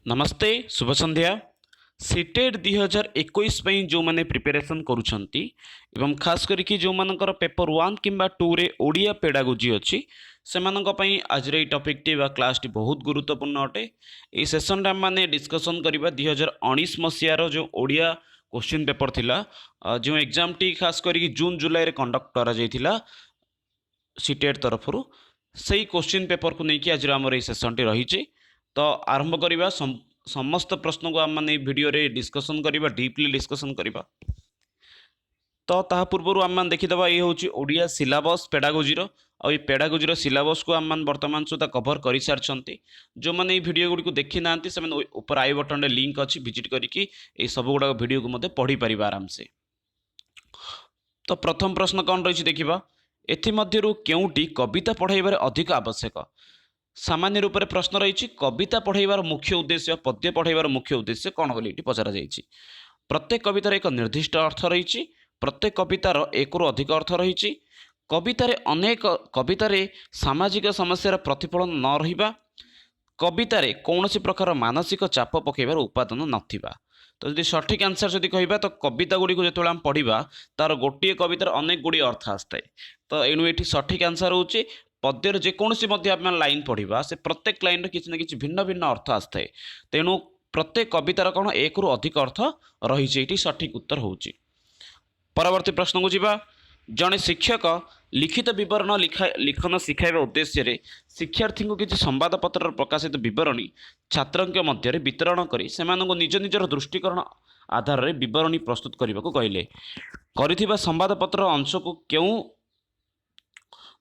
नमस्ते शुभ संध्या। सीटेट 2021 जो मैंने प्रिपेरेसन करुछंती एवं खास करके जो मानकर पेपर 1 किंबा 2 रे ओडिया पेडागोजी अच्छी से आज टॉपिक टी क्लास टी बहुत गुरुत्वपूर्ण अटे। ये सेशन रे माने डिस्कशन करबा 2019 मसियार जो ओडिया क्वेश्चन पेपर थिला, जो एग्जाम टी खास करके जून जुलाई रे कंडक्ट करा जायथिला सीटेट तरफरु से क्वेश्चन पेपर को लेकिन आज आम सेसन टी रही। तो आरंभ करवा समस्त प्रश्न को आम मैंने वीडियो रे डिस्कशन करवा, डीपली डिस्कशन करवा। तो ता पूर्व आम देखीदे ये हूँ ओडिया सिलेबस पेडागोजीर और ये पेडागोजीर सिलेबस को आम बर्तमान सुधा कभर कर सारी। जो मैंने ये वीडियो गुड़ी देखी ना से ऊपर आई बटन रे लिंक अच्छी, विजिट करके सब गुड़ा वीडियो को मत पढ़ी पार आराम से। तो प्रथम प्रश्न कौन रही देखा, एमध्यु केउटी कविता पढ़ाइबार अधिक आवश्यक। सामान्य रूप से प्रश्न रही कविता पढ़ाइबार मुख्य उद्देश्य, पद्य पढ़ाइबार मुख्य उद्देश्य कौन बोली पचरा जाइए। प्रत्येक कवितार एक निर्दिष्ट अर्थ रही, प्रत्येक कवितार एक रु अधिक अर्थ रही। कवितार अनेक कवितार सामाजिक समस्यार प्रतिफलन न रहिबा, कवितार कौन प्रकार मानसिक चाप पकईबार उपादान नथिबा। तो जब सठिक आंसर जदि कहबा तो कविता गुड़ी को जो आम पढ़ा तार गोटे कवितार अनेक गुड़ी अर्थ आसए। तो एणु ये सठिक आंसर होची पद्यर जेकोसी लाइन पढ़ा से प्रत्येक लाइन किसी न किसी भिन्न भिन्न अर्थ आसए। तेणु प्रत्येक कवितार कौन एक रु अधिक अर्थ रही, सठिक उत्तर होची। परवर्ती प्रश्न को जीवा। जड़े शिक्षक लिखित विवरण लिखन शिखाइबा उद्देश्य शिक्षार्थी को किसी संवादपत्र प्रकाशित विवरणी छात्र मध्य वितरण कर निज निजर दृष्टिकोण आधार में विवरणी प्रस्तुत करने को कहले। करिथिबा संवादपत्र अंश को क्यों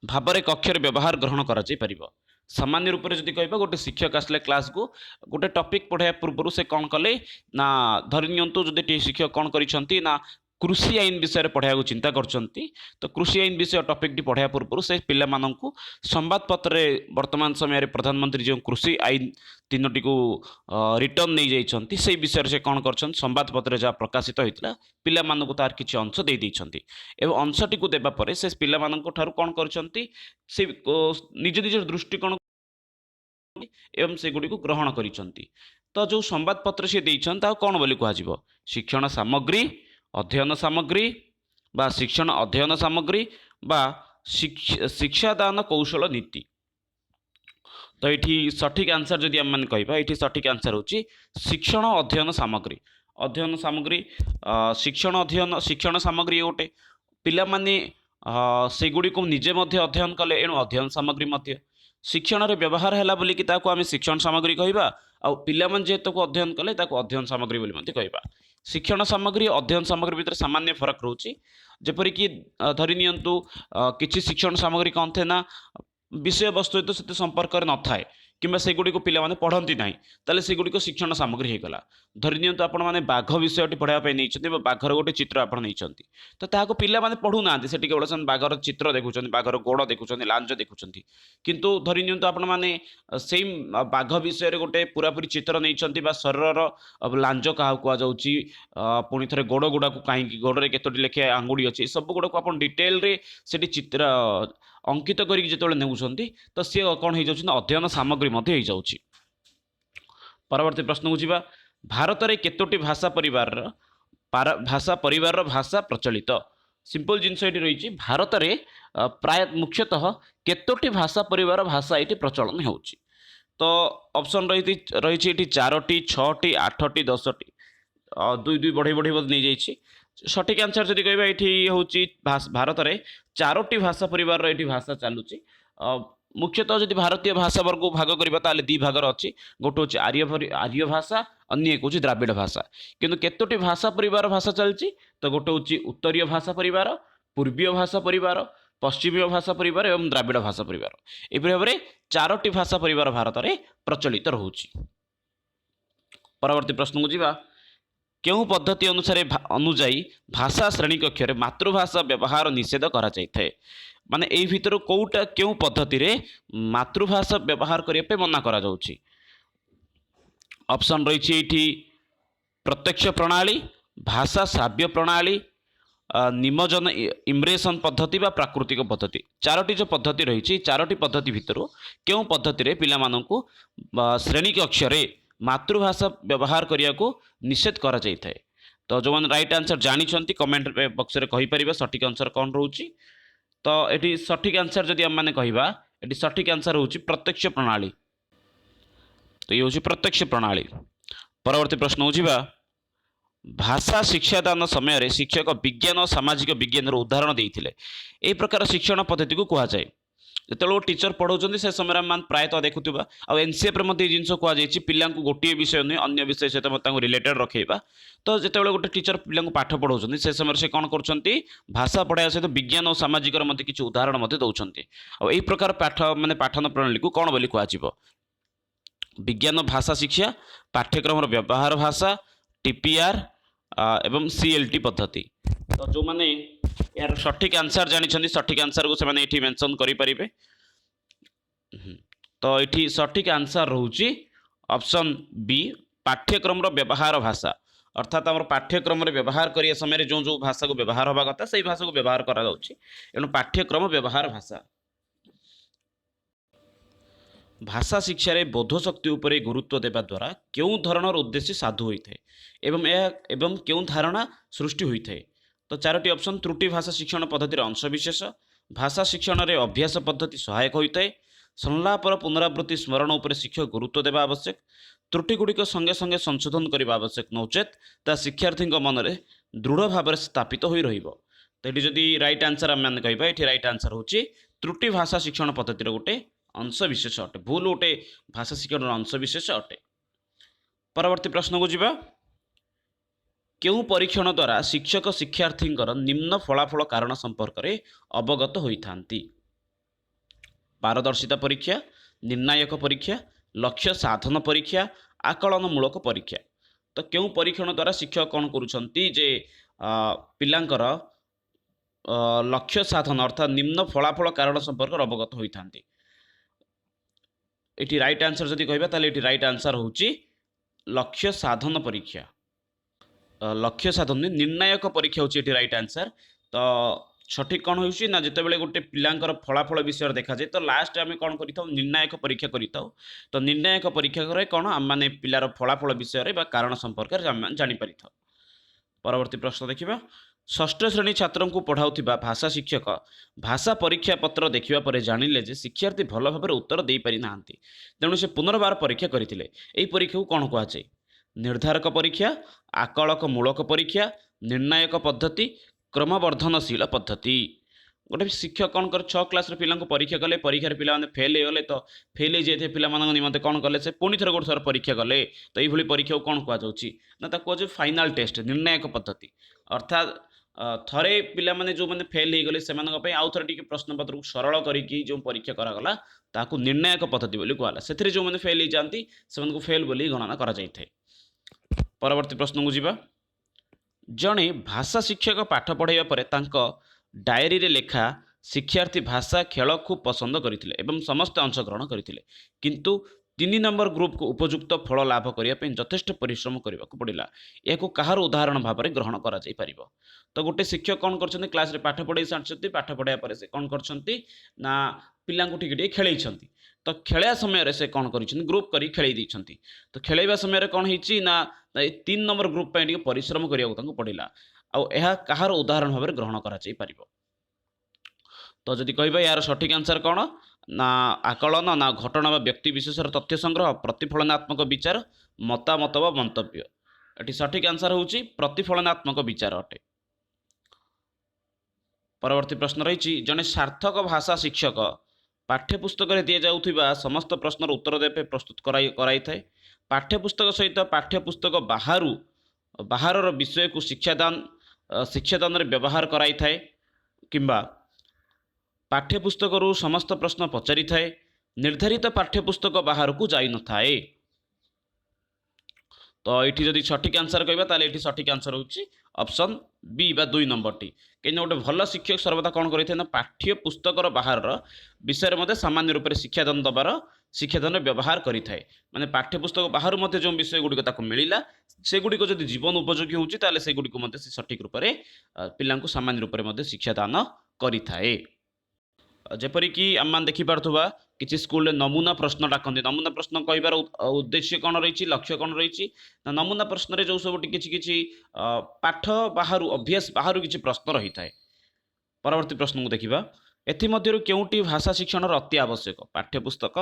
भाव कक्षर व्यवहार ग्रहण कर सामान्य रूप से जब कह गोटे शिक्षक आसले क्लास को गोटे टॉपिक पढ़ाया पूर्व से कौन कले ना धरिनियंतु जदि शिक्षक कौन करिसंती ना कृषि आईन विषय पढ़ाया चिंता करछंती। तो कृषि आईन विषय टॉपिक टी पढ़ाया पूर्व से पिला माननकु संवादपत्र वर्तमान समय प्रधानमंत्री जो कृषि आईन तीनोटी को रिटर्न नहीं जाइछंती से विषय से कौन करछन संवादपत्र जहाँ प्रकाशित होता पिला माननकु तार किछि अंश दे दैछंती एवं अंशटी को देबा परे से पिला माननकु ठारू कौन करछंती से निज निज दृष्टिकोण एवं से गुडी को ग्रहण करिछंती। तो जो संवादपत्र से देइछन ता कौन बोली कह शिक्षण सामग्री, अध्ययन सामग्री बा शिक्षण अध्ययन सामग्री बा शिक्षादान कौशल नीति। तो ये सठिक आंसर जदि आम मैंने कहबा ये सठिक आंसर होची शिक्षण अध्ययन सामग्री। अध्ययन सामग्री शिक्षण सामग्री गोटे पिला माने से गुडी को निजे मध्य अध्ययन कले एणु अध्ययन सामग्री मध्य शिक्षण रे व्यवहार हैला बोली कि ताको आमे शिक्षण सामग्री कहबा आ पिला मन जेतो को अध्ययन कले ताको अध्ययन सामग्री बोली मध्य कहबा। शिक्षण सामग्री अध्ययन सामग्री भितर सामान्य फरक रोचे। जेपरि कि धरि नियंतु किछि शिक्षण सामग्री कौन थे ना विषय वस्तु तो से संपर्क न थाए किंबा से गुडी को पिला माने पढ़ंती नाही ताले से गुडी को शिक्षण सामग्री हे गला। धरि नियंतु आपण माने बाघ विषयटी पढ़ाया पय नै छथि बाघर गोटे चित्र आपण नै छथि तो ताको पिला माने पढु नांती सेठी केवल सन बाघर चित्र देखुछन, बाघर गोड़ देखुछन, लांज देखुछन। किंतु धरि नियंतु आपण माने सेम बाघ विषय रे गोटे पूरा पूरी चित्र नै छथि बा शरीर लांज काहा को जाउची पुनी थरे गोड़ गुडा को काहे गोड़ रे केतोटी लेखे आंगुडी अछि सब गुडा को आपण डिटेल रे सेठी चित्र अंकित करिक जेतोले नेउछंती तो सी कौन हो जाउछि अध्ययन सामग्री मध्य हो जाउछि। परवर्ती प्रश्न को जीवा। भारत रे केतोटी भाषा परिवार भाषा प्रचलित। सिंपल जिनस ये रही भारत रे प्राय मुख्यतः केतोटी भाषा परिवार भाषा ये प्रचलन होउछि। तो ऑप्शन रही चारोटी, छटी, आठटी, 10टी, दुई दुई बढ़ई बढ़ई नहीं जाइए। सठिक आंसर जदि कहबा ये हूँ भारत में चारोटी भाषा परिवार ये भाषा चलुची। मुख्यतः जदि भारतीय भाषा वर्ग को भाग करबा ताले दी भागर अच्छी गोटे हूँ आर्य भाषा, अन्य एक हूँ द्राविड़ भाषा। किंतु केतोटी भाषा परिवार भाषा चलती तो गोटे हूँ उत्तरीय भाषा परिवार, पूर्वीय भाषा परिवार, पश्चिमीय भाषा परिवार एवं द्राविड़ भाषा परिवार। एपरि भाव में चारोटी भाषा परिवार भारत में प्रचलित रोची। परवर्ती प्रश्न को जीवा। केउ पद्धति अनुजाई भाषा श्रेणी कक्ष मातृभाषा व्यवहार निषेध करा जायथाय। माने एई भितर कोउटा केउ पद्धति रे मातृभाषा व्यवहार करिया पे मना करा जाउची। ऑप्शन रही एठी प्रत्यक्ष प्रणाली, भाषा श्राव्य प्रणाली, निमजन इम्प्रेशन पद्धति बा प्राकृतिक पद्धति। चारोटी जो पद्धति रही चारोटी पद्धति भितर केउ पद्धति रे पिला माननकु श्रेणी कक्ष रे मातृभाषा व्यवहार करने को निषेध करा जाइथाए। तो जो मैंने राइट आंसर जानी कमेंट बॉक्स रे कहि परिबे सठिक आंसर कौन रोची। तो एटी सठिक आंसर जदि हम माने कहिबा एटी सठिक आंसर होची प्रत्यक्ष प्रणाली। तो ये होची प्रत्यक्ष प्रणाली। परवर्ती प्रश्न हो जिबा भाषा शिक्षादान समय रे शिक्षक विज्ञान और सामाजिक विज्ञान उदाहरण देइथिले ए प्रकार शिक्षण पद्धति को कहा जाए। जो टीचर पढ़ाऊँ से समय मान प्रायतः देखुवा आउ एनसीएफ जिन कहुई पिला गोटे विषय नुहे अन्य विषय सहित रिलेटेड रखेबा। तो जो गोटे टीचर पिला पाठ पढ़ाऊँ से समय से कौन कर भाषा पढ़ाया सहित विज्ञान और सामाजिक किसी उदाहरण दौरान आई प्रकार पाठ माने पाठन प्रणाली को कौन बोली कह विज्ञान भाषा शिक्षा पाठ्यक्रम व्यवहार भाषा टीपीआर एवं सीएलटी पद्धति। तो जो मैंने यार सठिक आंसर जानी सठिक आंसर को से ये मेंशन करें। तो ये सठिक आंसर रोचे ऑप्शन बी पाठ्यक्रम व्यवहार भाषा अर्थात आम पाठ्यक्रम व्यवहार करने समय जो जो भाषा को व्यवहार होगा कथा से भाषा को व्यवहार करा पाठ्यक्रम व्यवहार भाषा। भाषा शिक्षा रे बोध शक्ति उपरे गुरुत्व देवा द्वारा क्यों धरणर उद्देश्य साधु होता है एवं क्यों धारणा सृष्टि होता है। तो चारोटी ऑप्शन त्रुटि भाषा शिक्षण पद्धतिर अंशविशेष भाषा शिक्षण रे अभ्यास पद्धति सहायक होता है संलापर पुनरावृत्ति स्मरण उपर शिक्षक गुरुत्व देवा आवश्यक त्रुटि गुड़िक संगे संगे संशोधन करने आवश्यक नौचेत ता शिक्षार्थी मन में दृढ़ भाव स्थापित हो रहिबो। तो ये जदि राइट आंसर आम मैंने कहबा ये राइट आंसर होची त्रुटि भाषा शिक्षण पद्धतिर गोटे अंशविशेष अटे भूल गोटे भाषा शिक्षण अंशविशेष अटे। परवर्ती प्रश्न को जीवा क्यों परीक्षण द्वारा शिक्षक शिक्षार्थी निम्न फलाफल कारण संपर्क में अवगत होइथांती। पारदर्शिता परीक्षा निर्णायक परीक्षा लक्ष्य साधन परीक्षा आकलनमूलक परीक्षा। तो क्यों परीक्षण द्वारा शिक्षक कौन करुछंती जे पिलांकर लक्ष्य साधन अर्थात निम्न फलाफल कारण संपर्क अवगत होइथांती। एटी राइट आंसर जदि कहबा ताले एटी राइट आंसर होची लक्ष्य साधन परीक्षा लक्ष्य साधन निर्णायक परीक्षा होची एटी राइट आंसर। तो सठिक कौन होउची ना जितेबाला गोटे पिलांकर फलाफल विषय देखा जाए तो लास्ट आम कौन करिथाउ निर्णायक परीक्षा करिथाउ। तो निर्णायक परीक्षा करे कौन आम माने पिलार फलाफल विषय बा कारण संपर्क जानि परिथाउ। परवर्ती प्रश्न देखिबा षष्ठ श्रेणी छात्र को पढ़ाउथिबा भाषा शिक्षक भाषा परीक्षा पत्र देखिबा परे जानिले जे शिक्षार्थी भल भाव उत्तर दे पारि नाहांती तेणु से पुनर्बार परीक्षा करथिले। एई परीक्षा को कौन कहा जाए निर्धारक परीक्षा आकलक मूलक परीक्षा निर्णायक पद्धति क्रमवर्धनशील पद्धति। गोटे शिक्षक कौन कर 6 क्लास पिला परीक्षा कले परीक्षा पिला फेल हो गले तो फेल हो जाए पिला निमंते कौन कले से पुणी थर गोटे थर परीक्षा कले तो ये परीक्षा को कौन कहुना कहुए फाइनाल टेस्ट निर्णायक पद्धति अर्थात थरे पिला माने जो माने फेल हो गले से आउ थे टी प्रश्न पत्र को सरल करी जो परीक्षा करागला ताकू निर्णायक पद्धति बोली कहला से जो मैंने फेल हो जाती से फेल बोली गणना करा जाइथे। परवर्ती प्रश्न को जीवा जड़े भाषा शिक्षक पाठ पढ़ाइबा परे तांको डायरी रे लेखा शिक्षार्थी भाषा खेल खूब पसंद करथिले एवं समस्त अंशग्रहण करथिले किंतु 3 नंबर ग्रुप को उपयुक्त फल लाभ करने यथेष्ट परिश्रम करने को पड़ा या कहार उदाहरण भाव में ग्रहण करा जाई परिबो। तो गोटे शिक्षक कौन कर क्लास रे पाठ पढ़ाई सारी पाठ पढ़ाया पर से कौन कर पिला टिके खेल तो खेलिया समय से कौन कर ग्रुप कर खेल तो खेलवा समय कौन होना 3 नंबर ग्रुप पर परिश्रम करने पड़ा आ कहार उदाहरण भाव में ग्रहण करा जाई परिबो। तो जदि कहबा यार सठिक आंसर कौन ना आकलन ना घटना व व्यक्ति विशेषर तथ्य संग्रह प्रतिफलनात्मक विचार मतामत व मंतव्य एटी सठिक आंसर होची प्रतिफलनात्मक विचार अटे। परवर्ती प्रश्न रही जड़े सार्थक भाषा शिक्षक पाठ्यपुस्तक दि जाउथिबा समस्त प्रश्नर उत्तर देवे प्रस्तुत कराई थाए पाठ्यपुस्तक सहित पाठ्यपुस्तक बाहर विषय को शिक्षादान व्यवहार कराई थाए किंबा पाठ्यपुस्तक समस्त प्रश्न पचारि थाए निर्धारित पाठ्यपुस्तक बाहर को जाई न थाए। तो ये जदि सठिक आंसर कहबा ताले ये सठिक आंसर होची ऑप्शन बी बा 2 नंबर टी कहीं गोटे भल शिक्षक सर्वदा कौन करें पाठ्य पुस्तकर बाहर विषय मध्य सामान्य रूप से शिक्षादान दबार शिक्षादान व्यवहार करें माने पाठ्यपुस्तक बाहर मध्य जो विषय गुड़िक मिलला से गुड़िक जब जीवन उपयोगी होता से गुड़िक सठिक रूप से पिला सामान्य रूप से शिक्षादान करें। ଯେପରିକି ଆମମାନେ ଦେଖିପାରୁଥିବା କିଛି ସ୍କୁଲରେ ନମୁନା ପ୍ରଶ୍ନ ଡାକନ୍ତି। ନମୁନା ପ୍ରଶ୍ନ କହିବାର ଉଦ୍ଦେଶ୍ୟ କ'ଣ ରହିଛି, ଲକ୍ଷ୍ୟ କ'ଣ ରହିଛି ନା ନମୁନା ପ୍ରଶ୍ନରେ ଯେଉଁ ସବୁ କିଛି କିଛି ପାଠ ବାହାରୁ ଅଭ୍ୟାସ ବାହାରୁ କିଛି ପ୍ରଶ୍ନ ରହିଥାଏ। ପରବର୍ତ୍ତୀ ପ୍ରଶ୍ନକୁ ଦେଖିବା। ଏଥିମଧ୍ୟରୁ କେଉଁଟି ଭାଷା ଶିକ୍ଷଣର ଅତି ଆବଶ୍ୟକ? ପାଠ୍ୟପୁସ୍ତକ,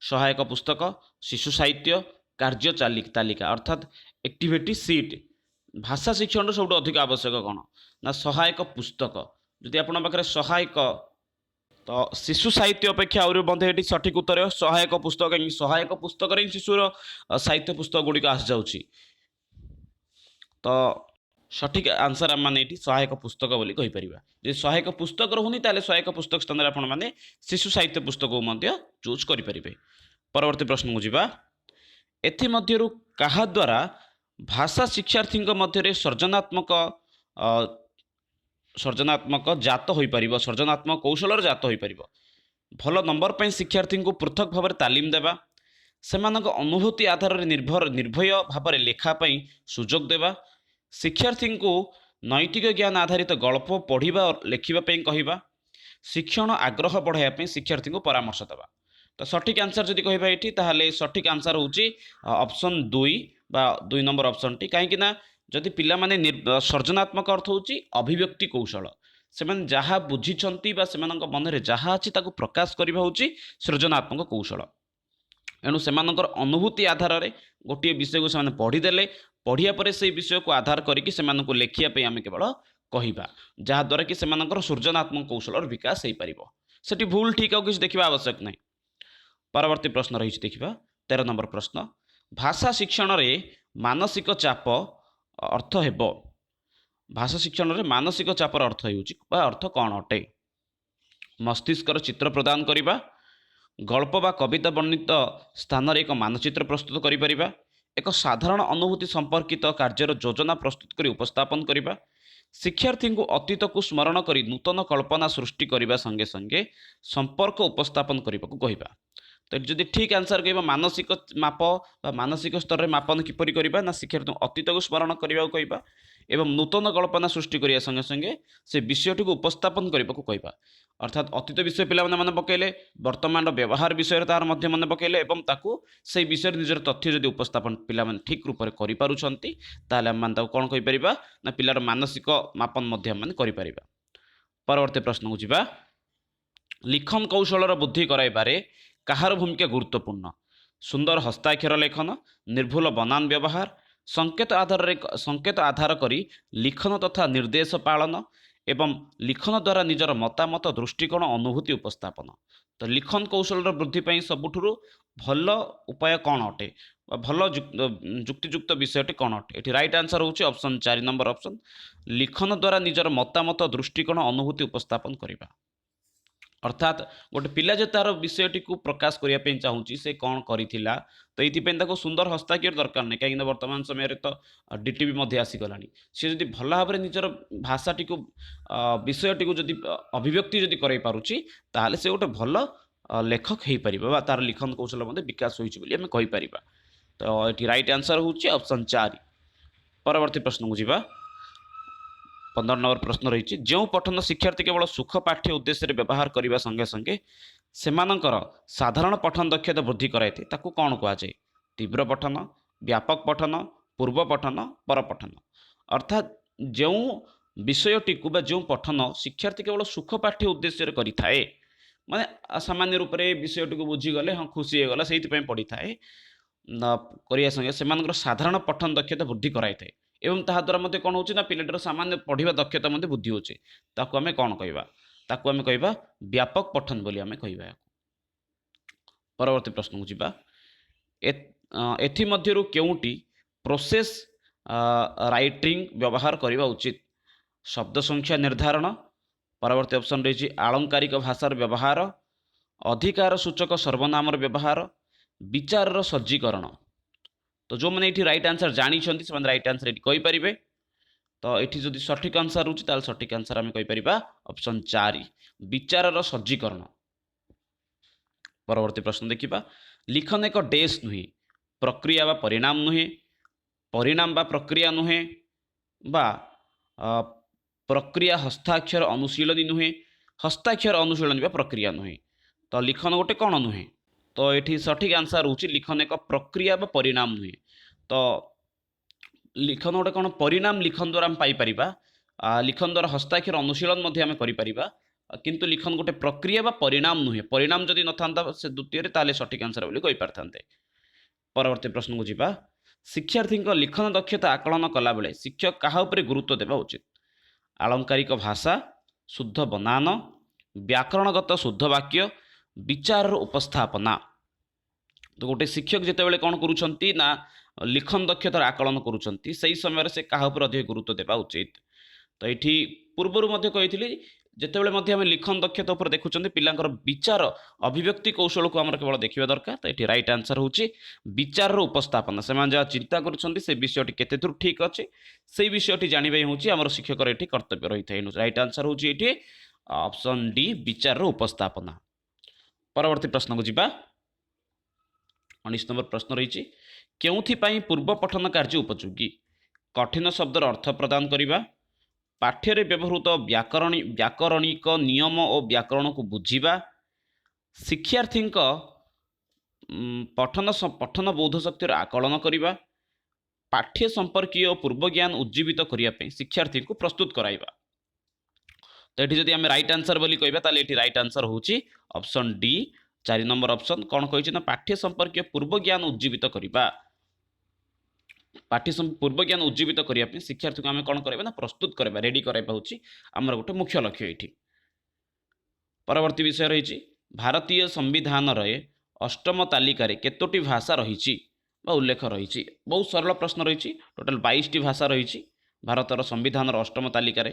ସହାୟକ ପୁସ୍ତକ, ଶିଶୁ ସାହିତ୍ୟ, କାର୍ଯ୍ୟ ତାଲିକା ଅର୍ଥାତ୍ ଆକ୍ଟିଭିଟି ସିଟ୍। ଭାଷା ଶିକ୍ଷଣର ସବୁଠୁ ଅଧିକ ଆବଶ୍ୟକ କ'ଣ ନା ସହାୟକ ପୁସ୍ତକ। ଯଦି ଆପଣଙ୍କ ପାଖରେ ସହାୟକ ତ ଶିଶୁ ସାହିତ୍ୟ ଅପେକ୍ଷା ଆହୁରି ମଧ୍ୟ ଏଠି ସଠିକ୍ ଉତ୍ତର ସହାୟକ ପୁସ୍ତକ, କାହିଁକି ସହାୟକ ପୁସ୍ତକରେ ହିଁ ଶିଶୁର ସାହିତ୍ୟ ପୁସ୍ତକ ଗୁଡ଼ିକ ଆସିଯାଉଛି। ତ ସଠିକ୍ ଆନ୍ସର୍ ଆମମାନେ ଏଠି ସହାୟକ ପୁସ୍ତକ ବୋଲି କହିପାରିବା। ଯଦି ସହାୟକ ପୁସ୍ତକ ରହୁନି ତାହେଲେ ସହାୟକ ପୁସ୍ତକ ସ୍ଥାନରେ ଆପଣମାନେ ଶିଶୁ ସାହିତ୍ୟ ପୁସ୍ତକକୁ ମଧ୍ୟ ଚୁଜ୍ କରିପାରିବେ। ପରବର୍ତ୍ତୀ ପ୍ରଶ୍ନକୁ ଯିବା। ଏଥିମଧ୍ୟରୁ କାହା ଦ୍ୱାରା ଭାଷା ଶିକ୍ଷାର୍ଥୀଙ୍କ ମଧ୍ୟରେ ସର୍ଜନାତ୍ମକ ଜାତ ହୋଇପାରିବ, ସର୍ଜନାତ୍ମକ କୌଶଳର ଜାତ ହୋଇପାରିବ। ଭଲ ନମ୍ବର ପାଇଁ ଶିକ୍ଷାର୍ଥୀଙ୍କୁ ପୃଥକ ଭାବରେ ତାଲିମ ଦେବା, ସେମାନଙ୍କ ଅନୁଭୂତି ଆଧାରରେ ନିର୍ଭୟ ଭାବରେ ଲେଖା ପାଇଁ ସୁଯୋଗ ଦେବା, ଶିକ୍ଷାର୍ଥୀଙ୍କୁ ନୈତିକ ଜ୍ଞାନ ଆଧାରିତ ଗଳ୍ପ ପଢ଼ିବା ଲେଖିବା ପାଇଁ କହିବା, ଶିକ୍ଷଣ ଆଗ୍ରହ ବଢ଼ାଇବା ପାଇଁ ଶିକ୍ଷାର୍ଥୀଙ୍କୁ ପରାମର୍ଶ ଦେବା। ତ ସଠିକ୍ ଆନ୍ସର୍ ଯଦି କହିବା ଏଠି ତାହେଲେ ସଠିକ୍ ଆନ୍ସର୍ ହେଉଛି ଅପସନ୍ 2 ବା 2 ନମ୍ବର ଅପସନ୍ଟି। କାହିଁକି ନା ଯଦି ପିଲାମାନେ ସର୍ଜନାତ୍ମକ ଅର୍ଥ ହେଉଛି ଅଭିବ୍ୟକ୍ତି କୌଶଳ, ସେମାନେ ଯାହା ବୁଝିଛନ୍ତି ବା ସେମାନଙ୍କ ମନରେ ଯାହା ଅଛି ତାକୁ ପ୍ରକାଶ କରିବା ହେଉଛି ସୃଜନାତ୍ମକ କୌଶଳ। ଏଣୁ ସେମାନଙ୍କର ଅନୁଭୂତି ଆଧାରରେ ଗୋଟିଏ ବିଷୟକୁ ସେମାନେ ପଢ଼ିଦେଲେ, ପଢ଼ିବା ପରେ ସେହି ବିଷୟକୁ ଆଧାର କରିକି ସେମାନଙ୍କୁ ଲେଖିବା ପାଇଁ ଆମେ କେବଳ କହିବା, ଯାହାଦ୍ୱାରା କି ସେମାନଙ୍କର ସୃଜନାତ୍ମକ କୌଶଳର ବିକାଶ ହୋଇପାରିବ। ସେଠି ଭୁଲ ଠିକ୍ ଆଉ କିଛି ଦେଖିବା ଆବଶ୍ୟକ ନାହିଁ। ପରବର୍ତ୍ତୀ ପ୍ରଶ୍ନ ରହିଛି ଦେଖିବା 13 ନମ୍ବର ପ୍ରଶ୍ନ। ଭାଷା ଶିକ୍ଷଣରେ ମାନସିକ ଚାପ ଅର୍ଥ ହେବ। ଭାଷା ଶିକ୍ଷଣରେ ମାନସିକ ଚାପର ଅର୍ଥ ହେଉଛି ବା ଅର୍ଥ କ'ଣ ଅଟେ? ମସ୍ତିଷ୍କର ଚିତ୍ର ପ୍ରଦାନ କରିବା, ଗଳ୍ପ ବା କବିତା ବର୍ଣ୍ଣିତ ସ୍ଥାନରେ ଏକ ମାନଚିତ୍ର ପ୍ରସ୍ତୁତ କରିପାରିବା, ଏକ ସାଧାରଣ ଅନୁଭୂତି ସମ୍ପର୍କିତ କାର୍ଯ୍ୟର ଯୋଜନା ପ୍ରସ୍ତୁତ କରି ଉପସ୍ଥାପନ କରିବା, ଶିକ୍ଷାର୍ଥୀଙ୍କୁ ଅତୀତକୁ ସ୍ମରଣ କରି ନୂତନ କଳ୍ପନା ସୃଷ୍ଟି କରିବା ସଙ୍ଗେ ସଙ୍ଗେ ସମ୍ପର୍କ ଉପସ୍ଥାପନ କରିବାକୁ କହିବା। ତ ଏଠି ଯଦି ଠିକ୍ ଆନ୍ସର୍ କହିବା ମାନସିକ ମାପ ବା ମାନସିକ ସ୍ତରରେ ମାପନ କିପରି କରିବା ନା ଶିକ୍ଷାର୍ଥୀଙ୍କୁ ଅତୀତକୁ ସ୍ମରଣ କରିବାକୁ କହିବା ଏବଂ ନୂତନ କଳ୍ପନା ସୃଷ୍ଟି କରିବା ସଙ୍ଗେ ସଙ୍ଗେ ସେ ବିଷୟଟିକୁ ଉପସ୍ଥାପନ କରିବାକୁ କହିବା। ଅର୍ଥାତ୍ ଅତୀତ ବିଷୟ ପିଲାମାନେ ମନେ ପକାଇଲେ, ବର୍ତ୍ତମାନର ବ୍ୟବହାର ବିଷୟରେ ତାହାର ମଧ୍ୟ ମନେ ପକାଇଲେ ଏବଂ ତାକୁ ସେହି ବିଷୟରେ ନିଜର ତଥ୍ୟ ଯଦି ଉପସ୍ଥାପନ ପିଲାମାନେ ଠିକ୍ ରୂପରେ କରିପାରୁଛନ୍ତି ତାହେଲେ ଆମମାନେ ତାକୁ କ'ଣ କହିପାରିବା ନା ପିଲାର ମାନସିକ ମାପନ ମଧ୍ୟ ଆମମାନେ କରିପାରିବା। ପରବର୍ତ୍ତୀ ପ୍ରଶ୍ନକୁ ଯିବା। ଲିଖନ କୌଶଳର ବୃଦ୍ଧି କରାଇବାରେ କାହାର ଭୂମିକା ଗୁରୁତ୍ୱପୂର୍ଣ୍ଣ? ସୁନ୍ଦର ହସ୍ତାକ୍ଷର ଲେଖନ, ନିର୍ଭୁଲ ବନାନ ବ୍ୟବହାର, ସଙ୍କେତ ଆଧାର କରି ଲିଖନ ତଥା ନିର୍ଦ୍ଦେଶ ପାଳନ ଏବଂ ଲିଖନ ଦ୍ୱାରା ନିଜର ମତାମତ, ଦୃଷ୍ଟିକୋଣ, ଅନୁଭୂତି ଉପସ୍ଥାପନ। ତ ଲିଖନ କୌଶଳର ବୃଦ୍ଧି ପାଇଁ ସବୁଠାରୁ ଭଲ ଉପାୟ କ'ଣ ଅଟେ ବା ଭଲ ଯୁକ୍ତିଯୁକ୍ତ ବିଷୟଟି କ'ଣ ଅଟେ? ଏଠି ରାଇଟ୍ ଆନ୍ସର୍ ହେଉଛି ଅପସନ୍ 4 ନମ୍ବର ଅପସନ୍, ଲିଖନ ଦ୍ୱାରା ନିଜର ମତାମତ, ଦୃଷ୍ଟିକୋଣ, ଅନୁଭୂତି ଉପସ୍ଥାପନ କରିବା। ଅର୍ଥାତ୍ ଗୋଟେ ପିଲା ଯେ ତାର ବିଷୟଟିକୁ ପ୍ରକାଶ କରିବା ପାଇଁ ଚାହୁଁଛି ସେ କ'ଣ କରିଥିଲା, ତ ଏଇଥିପାଇଁ ତାକୁ ସୁନ୍ଦର ହସ୍ତାକ୍ଷର ଦରକାର ନାହିଁ, କାହିଁକିନା ବର୍ତ୍ତମାନ ସମୟରେ ତ ଡିଟିପି ମଧ୍ୟ ଆସିଗଲାଣି। ସେ ଯଦି ଭଲ ଭାବରେ ନିଜର ଭାଷାଟିକୁ ବିଷୟଟିକୁ ଯଦି ଅଭିବ୍ୟକ୍ତି ଯଦି କରାଇ ପାରୁଛି ତାହେଲେ ସେ ଗୋଟେ ଭଲ ଲେଖକ ହୋଇପାରିବ ବା ତାର ଲିଖନ କୌଶଳ ମଧ୍ୟ ବିକାଶ ହୋଇଛି ବୋଲି ଆମେ କହିପାରିବା। ତ ଏଠି ରାଇଟ୍ ଆନ୍ସର୍ ହେଉଛି ଅପସନ୍ 4। ପରବର୍ତ୍ତୀ ପ୍ରଶ୍ନକୁ ଯିବା। 15 ନମ୍ବର ପ୍ରଶ୍ନ ରହିଛି। ଯେଉଁ ପଠନ ଶିକ୍ଷାର୍ଥୀ କେବଳ ସୁଖ ପାଠ୍ୟ ଉଦ୍ଦେଶ୍ୟରେ ବ୍ୟବହାର କରିବା ସଙ୍ଗେ ସଙ୍ଗେ ସେମାନଙ୍କର ସାଧାରଣ ପଠନ ଦକ୍ଷତା ବୃଦ୍ଧି କରାଇଥାଏ ତାକୁ କ'ଣ କୁହାଯାଏ? ତୀବ୍ର ପଠନ, ବ୍ୟାପକ ପଠନ, ପୂର୍ବ ପଠନ, ପର ପଠନ। ଅର୍ଥାତ୍ ଯେଉଁ ବିଷୟଟିକୁ ବା ଯେଉଁ ପଠନ ଶିକ୍ଷାର୍ଥୀ କେବଳ ସୁଖ ପାଠ୍ୟ ଉଦ୍ଦେଶ୍ୟରେ କରିଥାଏ, ମାନେ ସାମାନ୍ୟ ରୂପରେ ବିଷୟଟିକୁ ବୁଝିଗଲେ ହଁ ଖୁସି ହେଇଗଲା ସେଇଥିପାଇଁ ପଢ଼ିଥାଏ, କରିବା ସଙ୍ଗେ ସେମାନଙ୍କର ସାଧାରଣ ପଠନ ଦକ୍ଷତା ବୃଦ୍ଧି କରାଇଥାଏ ଏବଂ ତାହାଦ୍ୱାରା ମଧ୍ୟ କ'ଣ ହେଉଛି ନା ପିଲାଟିର ସାମାନ୍ୟ ପଢ଼ିବା ଦକ୍ଷତା ମଧ୍ୟ ବୃଦ୍ଧି ହେଉଛି। ତାକୁ ଆମେ କ'ଣ କହିବା? ତାକୁ ଆମେ କହିବା ବ୍ୟାପକ ପଠନ ବୋଲି ଆମେ କହିବା। ପରବର୍ତ୍ତୀ ପ୍ରଶ୍ନକୁ ଯିବା। ଏଥିମଧ୍ୟରୁ କେଉଁଟି ପ୍ରୋସେସ୍ ରାଇଟିଂ ବ୍ୟବହାର କରିବା ଉଚିତ? ଶବ୍ଦ ସଂଖ୍ୟା ନିର୍ଦ୍ଧାରଣ, ପରବର୍ତ୍ତୀ ଅପସନ୍ ରହିଛି ଆଳଙ୍କାରିକ ଭାଷାର ବ୍ୟବହାର, ଅଧିକାର ସୂଚକ ସର୍ବନାମର ବ୍ୟବହାର, ବିଚାରର ସଜ୍ଜୀକରଣ। ତ ଯେଉଁମାନେ ଏଠି ରାଇଟ୍ ଆନ୍ସର୍ ଜାଣିଛନ୍ତି ସେମାନେ ରାଇଟ୍ ଆନ୍ସର୍ ଏଠି କହିପାରିବେ। ତ ଏଠି ଯଦି ସଠିକ୍ ଆନ୍ସର୍ ହେଉଛି ତାହେଲେ ସଠିକ୍ ଆନ୍ସର୍ ଆମେ କହିପାରିବା ଅପସନ୍ 4 ବିଚାରର ସଜ୍ଜୀକରଣ। ପରବର୍ତ୍ତୀ ପ୍ରଶ୍ନ ଦେଖିବା। ଲିଖନ ଏକ ଡେସ୍ ନୁହେଁ, ପ୍ରକ୍ରିୟା ବା ପରିଣାମ ନୁହେଁ, ପରିଣାମ ବା ପ୍ରକ୍ରିୟା ନୁହେଁ, ବା ପ୍ରକ୍ରିୟା ହସ୍ତାକ୍ଷର ଅନୁଶୀଳନୀ ନୁହେଁ, हस्ताक्षर अनुशीलन बा प्रक्रिया नुहे तो लिखन गोटे कौन नुहे तो ये सठिक आंसर हूँ लिखन एक प्रक्रिया बा परिणाम नुहे तो लिखन गोटे कौन परिणाम लिखन द्वारा आम पाइपर लिखन द्वारा हस्ताक्षर अनुशीलन आम कर किंतु लिखन गोटे प्रक्रिया बा परिणाम नुहे परिणाम जदि न था से द्वितीय ताले सठिक आंसर बोली कहि पारथान्ते। परवर्ती प्रश्न को जीवा शिक्षार्थी लिखन दक्षता आकलन कला बेले शिक्षक कहा उपरे गुरुत्व देवा उचित आलंकारिक भाषा शुद्ध बनान व्याकरणगत शुद्ध वाक्य विचार उपस्थापना तो गोटे शिक्षक जितेबाला कौन करुँच ना लिखन दक्षतार आकलन करुँच से समय से क्या अधिक गुरुत्व देवा उचित तो ये पूर्वर कही जितेबाला आम लिखन दक्षता उपर देखुं पिलांकर विचार अभिव्यक्ति कौशल को आमर केवल देखा दरकार तो ये राइट आंसर हूँ विचार उपस्थापना से जहाँ चिंता कर विषयटी केते दूर ठीक अच्छे से विषयटी जानवा हूँ आम शिक्षक ये कर्तव्य रही है राइट आंसर हूँ ये ऑप्शन डी विचार उपस्थापना। परवर्ती प्रश्न को जीवा 19 नंबर प्रश्न रही केउथिपाई पूर्व पठन कार्य उपयोगी कठिन शब्दर अर्थ प्रदान करने पाठ्य व्यवहृत व्याकरणिक नियम और व्याकरण को बुझा शिक्षार्थी पठन बौद्ध शक्तिर आकलन करने पाठ्य संपर्कीय पूर्व ज्ञान उज्जीवित करने शिक्षार्थी को प्रस्तुत कराइबा तो ये जब आम राइट आंसर बोली कहबा ये राइट आंसर हूँ ऑप्शन डी 4 नंबर ऑप्शन कौन कही ना पाठ्य संपर्कीय पूर्व ज्ञान उज्जीवित करने पूर्व ज्ञान उज्जीवित करने शिक्षार्थी को आम कौन करवा प्रस्तुत करवा रेडी करवा हूँ आमर गोटे मुख्य लक्ष्य ये। परवर्ती विषय रही भारतीय संविधान अष्टम तालिकार केतोटी भाषा रही उल्लेख रही बहुत सरल प्रश्न रही टोटाल 22टी भाषा रही भारतर संविधान अष्टम तालिकार।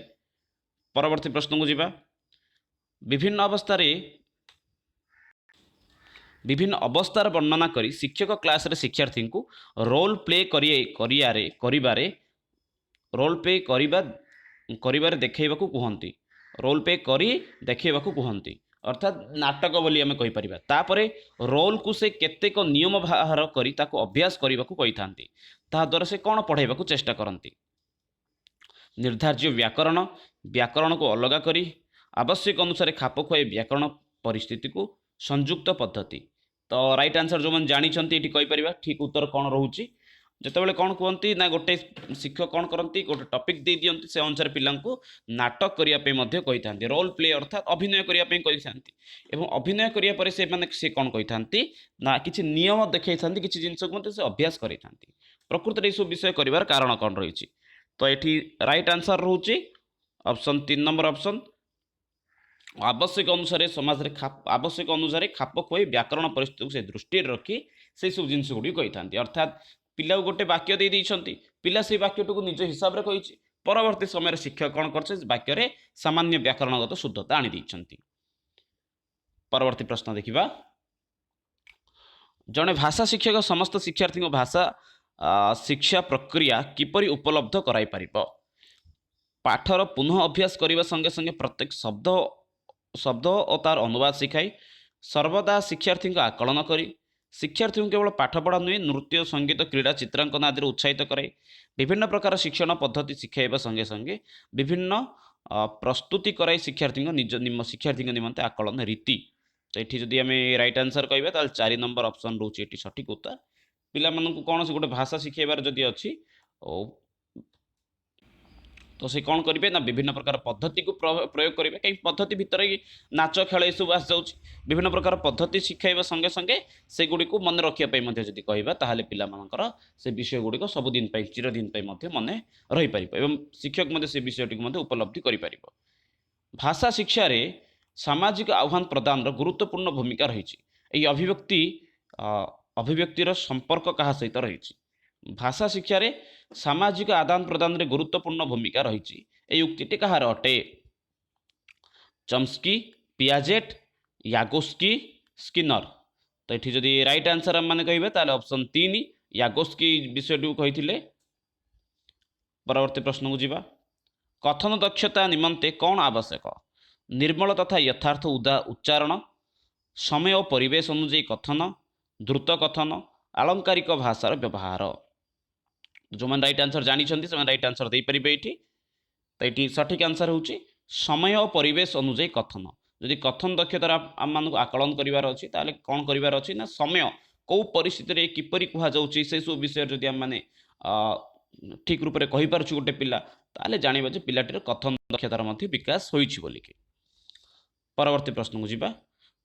परवर्ती प्रश्न को जीवा विभिन्न अवस्थार वर्णना करी शिक्षक क्लास रे शिक्षार्थी को रोल प्ले करिबारे रोल प्ले करिबारे देखैबाकू कहंती रोल प्ले करी देखैबाकू कहंती अर्थात नाटक बोली आम कहीपर तापरे रोल को से केतेक नियम बाहर करी ताको अभ्यास करने कही था द्वारा से कौन पढ़ाइबा चेष्टा करती निर्धार्य व्याकरण को अलग करी आवश्यक अनुसार खाप खुआई व्याकरण परिस्थिति को संयुक्त पद्धति तो राइट आंसर जो मैंने जानते ये कहीपर ठीक उत्तर कौन रोचे जितेबाला कौन कहती ना गोटे शिक्षक कौन करती गोटे टॉपिक दे दियंती से अनुसार पिला नाटक करने कही था रोल प्ले अर्थात अभिनय करने कही था अभिनय करने से माने से कौन कही था ना किसी नियम देखा था किसी जिनस को से अभ्यास करी था प्रकृति ये सब विषय करार कारण कौन रही तो ये राइट आंसर रोचे ऑप्शन 3 नंबर ऑप्शन आवश्यक अनुसार समाज आवश्यक अनुसार खाप खुआई व्याकरण परिस्थिति को से दृष्टि रखी से सब जिनस गुड़ी कही था अर्थात पिला गोटे वाक्य दे देइछंती पिला से वाक्यट को निज हिसाब रे कहिछि परवर्ती समय शिक्षक कौन करछे वाक्य रे सामान्य व्याकरणगत शुद्धता आनी देइछंती। परवर्ती प्रश्न देखिबा जने भाषा शिक्षक समस्त शिक्षार्थी को भाषा शिक्षा प्रक्रिया किपरि उपलब्ध कराई परिबो पाठर पुनः अभ्यास करने संगे संगे प्रत्येक शब्द और तार अनुवाद शिखाई सर्वदा शिक्षार्थी को आकलन करी शिक्षार्थी को केवल पाठ पढ़ा नुहे नृत्य संगीत क्रीड़ा चित्रांकन आदि उत्साहित कराए विभिन्न प्रकार शिक्षण पद्धति शिखाइबा संगे संगे विभिन्न प्रस्तुति कराई शिक्षार्थी निज शिक्षार्थी निमंते आकलन रीति तो ये जदि आम राइट आंसर कहवा 4 नंबर ऑप्शन रोचे ये सठिक उत्तर पिला कौन से गोटे भाषा शिखेबार जदि अच्छी तो से कौन करेंगे ना विभिन्न प्रकार पद्धति को प्रयोग करेंगे कहीं पद्धति भितर ही नाच खेल ये सब आस जाऊँच विभिन्न प्रकार पद्धति शिखाइबा संगे संगे से गुड़ी को मन रखापी जदि कहवा ताहले पिलामानकर से विषय गुड़िक सबुदिन चिरदिन मन रही पार शिक्षक से विषयटी को उपलब्धि कर भाषा शिक्षा रे सामाजिक आह्वान प्रदान गुरुत्वपूर्ण भूमिका रही अभिव्यक्तिर संपर्क क्या सहित रही भाषा शिक्षा रे सामाजिक आदान प्रदान रे गुरुत्वपूर्ण भूमिका रही उक्ति कहार अटे चम्स्की पियाजेट यागोस्की स्किनर तो ये जदि राइट आंसर आम मैंने कहे ताले ऑप्शन 3 यागोस्की विषयटी कही। परवर्ती प्रश्न को जीवा कथन दक्षता निमंते कौन आवश्यक निर्मल तथा यथार्थ उच्चारण समय और परिवेश अनुଯାयी कथन द्रुत कथन आलंकारिक भाषार व्यवहार जो मैंने राइट आंसर जानी से राइट आंसर दे पारे ये तो ये सठिक आंसर हूँ समय और परिवेश अनुଯାयी कथन जदि कथन दक्षतार आम मानक आकलन करार अच्छी ताले कौन करार अच्छी ना समय कौ परिस्थिति किपरि कहुच्छी से सब विषय जदि आम मैंने ठीक रूप से कहीपर गोटे पिला ताले जानिबा जे पिलाटीर कथन दक्षतार मध्य विकास होइछि बोलिके। परवर्ती प्रश्न को जीवा।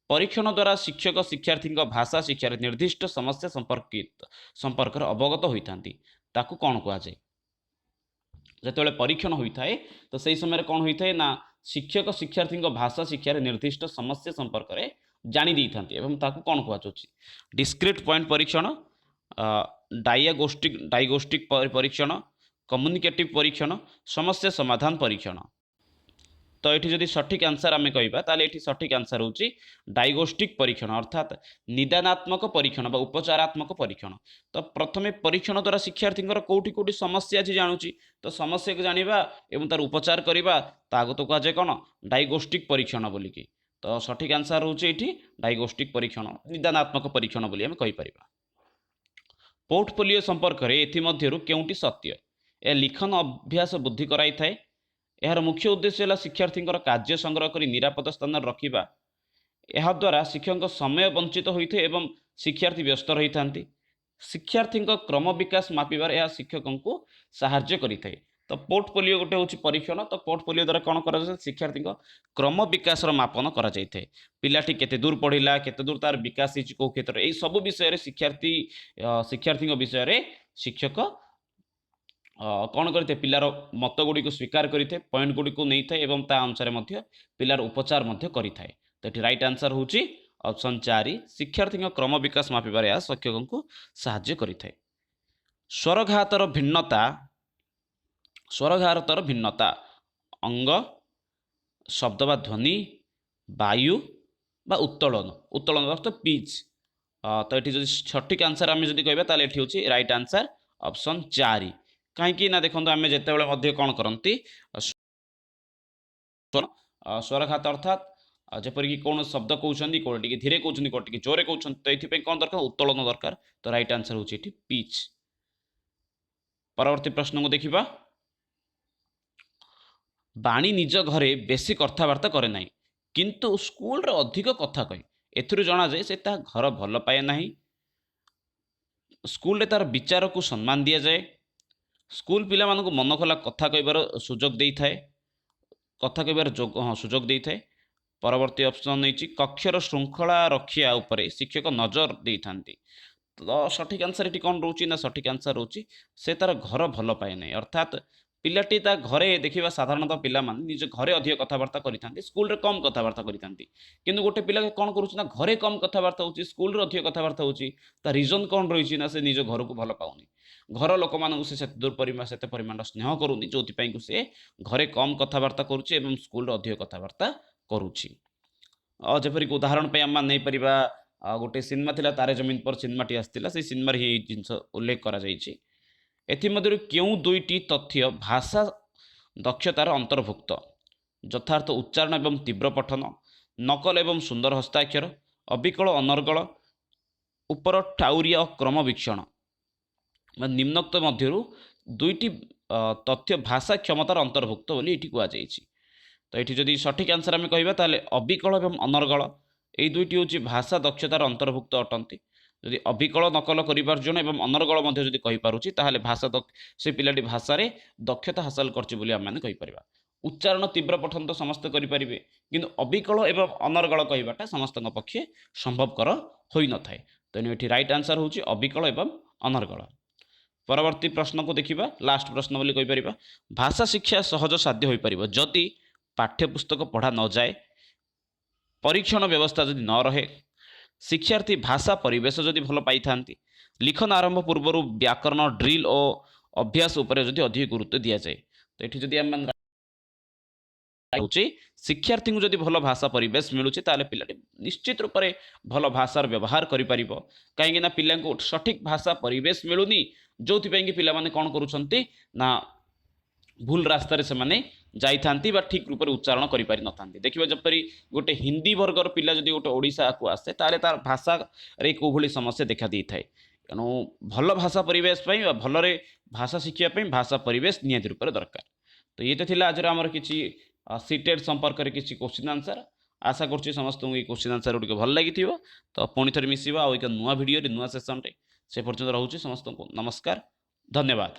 परीक्षण द्वारा शिक्षक शिक्षार्थी भाषा शिक्षार निर्दिष्ट समस्या संपर्क अवगत होइथांती ताकू कौन कहुए। जिते परीक्षण होता है तो सही समय कौन होता है ना शिक्षक शिक्षार्थी भाषा शिक्षार निर्दिष्ट समस्या संपर्क में जानी था ताकू कौन कहुच्छे। डिस्क्रिट पॉइंट परीक्षण, डायग्नोस्टिक परीक्षण, कम्युनिकेटिव परीक्षण, समस्या समाधान परीक्षण। तो ये जदि सठिक आंसर आम कहवा ताले ये सठिक आंसर हूँ डायग्नोस्टिक परीक्षण अर्थात निदानात्मक परीक्षण उपचारात्मक परीक्षण। तो प्रथमे परीक्षण द्वारा शिक्षार्थी कौटी कौटी समस्या अच्छी जानूची तो समस्या को जाना और तार उपचार करवा ताको तो कहुए कौन डायग्नोस्टिक परीक्षण बोलिकी। तो सठिक आंसर हूँ ये डायग्नोस्टिक परीक्षण निदानात्मक परीक्षण बोली आम कहीपर। पोर्टफोलियो संपर्क में एमध्यु केउटी सत्य यह लिखन अभ्यास बुद्धि कराई थाए। यार मुख्य उद्देश्य है शिक्षार्थी कार्य संग्रह कर निरापद स्थान रखा। यह द्वारा शिक्षक समय वंचित होता है और शिक्षार्थी व्यस्त रही था। शिक्षार्थी क्रम विकास मापिबार यह शिक्षकों को साहाय्य करें। तो पोर्टफोलियो गोटे हूँ परीक्षण। तो पोर्टफोलियो द्वारा कौन कर शिक्षार्थी क्रम विकास मापन कर पिलाटी केते दूर पढ़ला केते दूर तार विकास कौ क्षेत्र में सब विषय शिक्षार्थी विषय शिक्षक कौन करते पिलार मत गुड़ी को स्वीकार करते पॉइंट गुड़ी को नहीं थाए और ता अनुसार पिलार उपचार करि थाए। तो ये राइट आंसर हूँ ऑप्शन 4 शिक्षार्थी क्रम विकास मापिबार यह शिक्षकों को साहाय्य करिथाए। स्वरघातर भिन्नता अंग शब्द बा ध्वनि वायु बा उत्तोलन अर्थ पिच। तो ये सठिक आंसर आम जब कहवा ताले ये हूँ राइट आंसर ऑप्शन 4 कहीं ना देखो आम जिते कौन करती स्वरघात अर्थात जपरिक कौन शब्द कहते कौटे धीरे कहते कौटे जोरे कहते तो ये कौन दरकार उत्तोलन दरकार। तो राइट आंसर हूँ ये पिच। परवर्ती प्रश्न को देखा। बाणी निज घरे बेसी कथबार्ता करे ना किंतु स्कूल रे अधिक कथा कहे एथुरु जना जाए से घर भल पाए ना। स्कूल रे तार विचार को सम्मान दि जाए। स्कूल पिला मानक मन खोला कथा कहबार सुजोग दे थाए कथा कहबार सुजोग दे थाए। परवर्ती ऑप्शन नहीं कक्षर श्रृंखला रखिया उपरे शिक्षक नजर दे थांती। तो सठिक आंसर ये कौन रोचे ना सठिक आंसर रोचे से तार घर भल पाए ना अर्थात पिलाटी ता घरे देखा साधारणतः पिला मान निज घरे अधिक कथबार्ता करते स्कूल रे कम कथबार्ता करते किंतु गोटे पिला कौन करुच्ची ना घरे कम कथबार्ता हो स्कूल रे अधिक कथबार्ता हो रिजन कौन रही ना से निज घर को भल पाऊनी घर लोक मान से दूर परिमाण स्नेह करूनी जो से घरे कम कथबार्ता करुच्ची स्कूल रे अधिक कथबार्ता करुच्ची। जपरिक उदाहरण पे आम नहीं पारिबा गोटे सिनेमा थिला तारे जमीन पर सिनेमाटी आसला से सिनेमा ये जिनस उल्लेख करा जायछि। एथिमध्यरु केउं दुईटी तथ्य भाषा दक्षतार अंतर्भुक्त यथार्थ उच्चारण एवं तीव्र पठन नकल एवं सुंदर हस्ताक्षर अविकल अनर्गल उपर टाउरिया क्रमवीक्षण निम्नोक्त मध्यरु दुईटी तथ्य भाषा क्षमतार अंतर्भुक्त बोली एठी कुआ जायछि। तो ये जदि सठिक आंसर आम कहवा ताले अविकल एवं अनर्गल ये दुईटी हूँ भाषा दक्षतार अंतर्भुक्त अटंती। जदि अविकल नकल कर अनर्गल जदि कहीपरुछि ताहले भाषा से पिलाटी भाषा दक्षता हासिल कर उच्चारण तीव्र पठन तो समस्त करें किंतु अविकल एवं अनर्गल कहवाटा समस्त पक्षे संभवकर हो न थाए। तेणु ये राइट आंसर हूँ अविकल एवं अनर्गल। परवर्ती प्रश्न को देखा लास्ट प्रश्न बोली कहीपर भाषा शिक्षा सहज साध्य हो पार जदि पाठ्यपुस्तक पढ़ा न जाए परीक्षण व्यवस्था जदि न रहे शिक्षार्थी भाषा परिवेश जदि भल पाई था लिखन आरंभ पूर्व व्याकरण ड्रिल और अभ्यास उपर जदि अधिक गुरुत्व दि जाए। तो ये जदि आम शिक्षार्थी को जदि भल भाषा परिवेश मिलूँ ताले पिलाटी निश्चित रूप से भल भाषार व्यवहार करें कहीं पिला सठिक भाषा परिवेश मिलूनी जो कि पिला माने कौन करुछंती ना भूल रास्तार से माने जाई थांती बा ठीक रूप से उच्चारण करि पारि न थांती। देखिबा जपरि गोटे हिंदी वर्गर पिला जदि गोटे ओडिशा को आसे ताले तार भाषा रे को भली समस्या देखा दी थाए। तेणु भल भाषा परिवेश भल भाषा शिक्षा भाषा परिवेश नियत रूप से दरकार। तो ये तो थिला आज आमर किछि सीटेड संपर्क में किसी क्वेश्चन आंसर आशा करुच्ची समस्त ये क्वेश्चन आंसर गुड़िक भल लगी तो पुणी थे मिसवा एक नुआ भिडियो नुआ सेसन से पर्यटन रोचे समस्त को नमस्कार धन्यवाद।